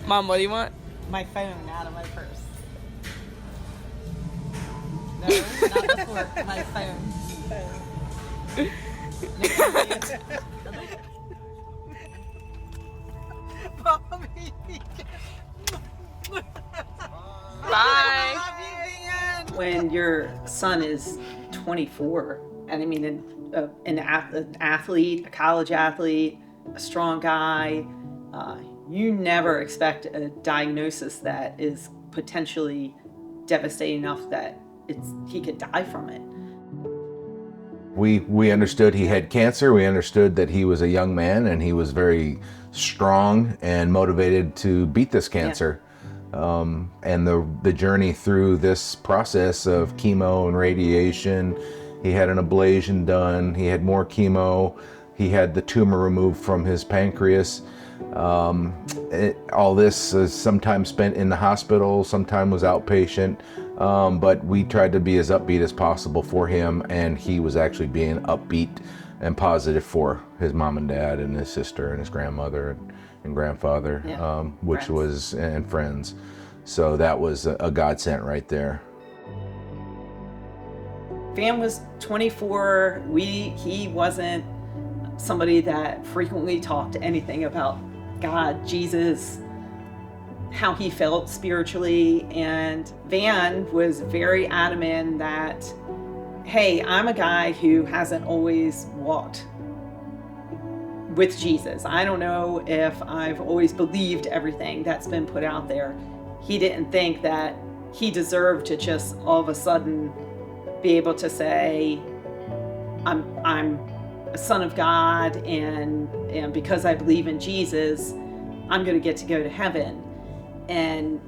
Mom, what do you want? My phone out of my purse. No, not the fork. My phone. Bobby. Bye. When your son is 24, and I mean an athlete, a college athlete, a strong guy, you never expect a diagnosis that is potentially devastating enough that he could die from it. We understood he had cancer. We understood that he was a young man and he was very strong and motivated to beat this cancer. And the journey through this process of chemo and radiation, he had an ablation done, he had more chemo, he had the tumor removed from his pancreas. All this is sometimes spent in the hospital, sometimes was outpatient, but we tried to be as upbeat as possible for him, and he was actually being upbeat and positive for his mom and dad and his sister and his grandmother and grandfather, which friends. Was and friends. So that was a godsend right there. Van was 24. He wasn't somebody that frequently talked anything about God, Jesus, how he felt spiritually. And Van was very adamant that, hey, I'm a guy who hasn't always walked with Jesus. I don't know if I've always believed everything that's been put out there. He didn't think that he deserved to just all of a sudden be able to say, I'm a son of God, and because I believe in Jesus, I'm going to go to heaven. And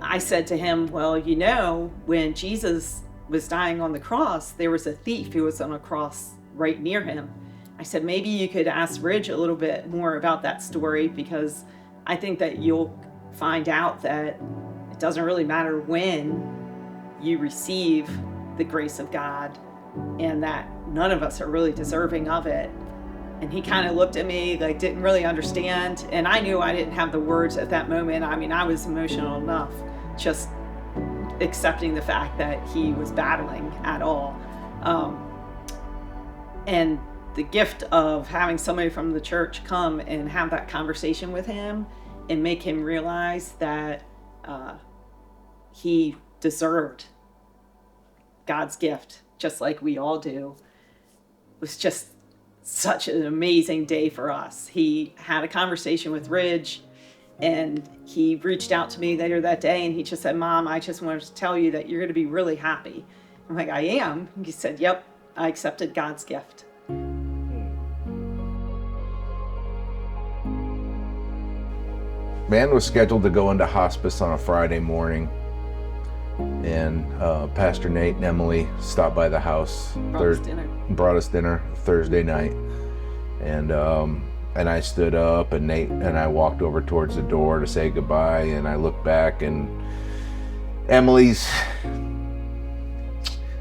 I said to him, well, you know, when Jesus was dying on the cross, there was a thief who was on a cross right near him. I said, maybe you could ask Ridge a little bit more about that story, because I think that you'll find out that it doesn't really matter when you receive the grace of God, and that none of us are really deserving of it. And he kind of looked at me like didn't really understand, and I knew I didn't have the words at that moment. I mean, I was emotional enough just accepting the fact that he was battling at all. And the gift of having somebody from the church come and have that conversation with him and make him realize that he deserved God's gift, just like we all do, was just such an amazing day for us. He had a conversation with Ridge, and he reached out to me later that day, and he just said, Mom, I just wanted to tell you that you're going to be really happy. I'm like, I am? He said, yep, I accepted God's gift. Van was scheduled to go into hospice on a Friday morning, and Pastor Nate and Emily stopped by the house. Brought us dinner Thursday night, and I stood up, and Nate and I walked over towards the door to say goodbye, and I looked back, and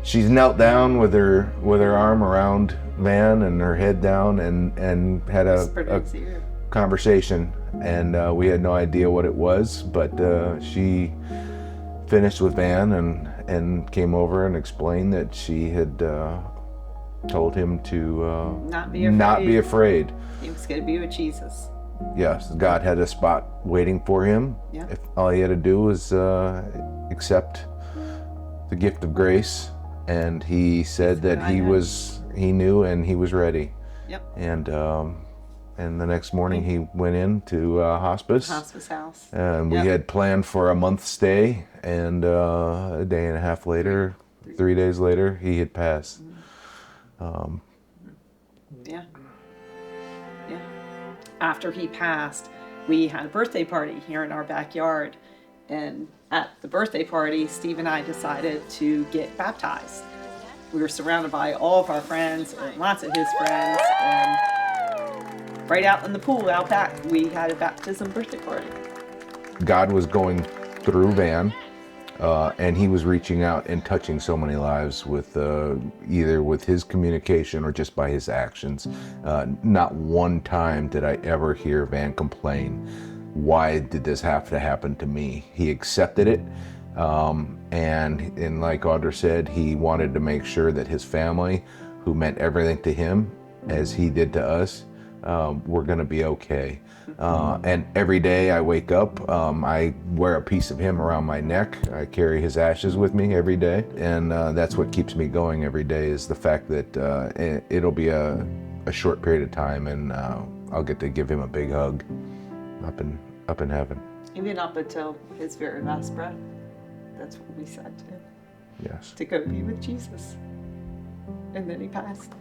she's knelt down with her arm around Van and her head down, and had a conversation, and we had no idea what it was, but she finished with Van and came over and explained that she had told him to not be afraid. He was going to be with Jesus. Yes, God had a spot waiting for him. Yeah. If all he had to do was accept the gift of grace, and he said that he knew and he was ready. Yep. And the next morning he went into hospice. Hospice house. And we had planned for a month stay, and a day and a half later, 3 days later, he had passed. Yeah. After he passed, we had a birthday party here in our backyard. And at the birthday party, Steve and I decided to get baptized. We were surrounded by all of our friends and lots of his friends. And right out in the pool out back, we had a baptism birthday party. God was going through Van, and he was reaching out and touching so many lives with either with his communication or just by his actions. Not one time did I ever hear Van complain. why did this have to happen to me? He accepted it. And like Audra said, he wanted to make sure that his family, who meant everything to him, as he did to us, were going to be okay. And every day I wake up, I wear a piece of him around my neck. I carry his ashes with me every day. And that's what keeps me going every day, is the fact that it'll be a short period of time, and I'll get to give him a big hug up in heaven. Even up until his very last breath. That's what we said to him. Yes. To go be with Jesus. And then he passed.